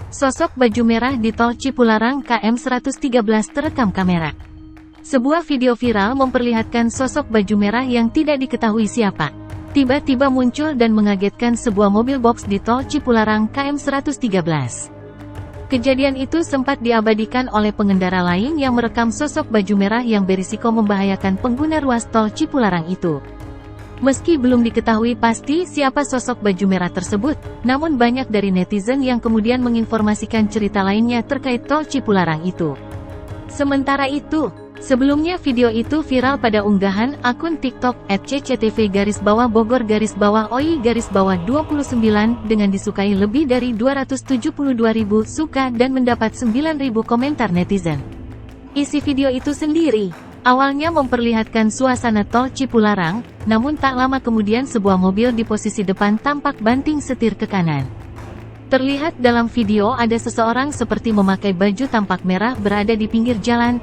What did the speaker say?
Sosok baju merah di tol Cipularang KM 113 terekam kamera. Sebuah video viral memperlihatkan sosok baju merah yang tidak diketahui siapa. Tiba-tiba muncul dan mengagetkan sebuah mobil box di tol Cipularang KM 113. Kejadian itu sempat diabadikan oleh pengendara lain yang merekam sosok baju merah yang berisiko membahayakan pengguna ruas tol Cipularang itu. Meski belum diketahui pasti siapa sosok baju merah tersebut, namun banyak dari netizen yang kemudian menginformasikan cerita lainnya terkait tol Cipularang itu. Sementara itu, sebelumnya video itu viral pada unggahan akun TikTok @cctv_bogor_oi_29 dengan disukai lebih dari 272.000 suka dan mendapat 9.000 komentar netizen. Isi video itu sendiri awalnya memperlihatkan suasana tol Cipularang, namun tak lama kemudian sebuah mobil di posisi depan tampak banting setir ke kanan. Terlihat dalam video ada seseorang seperti memakai baju tampak merah berada di pinggir jalan,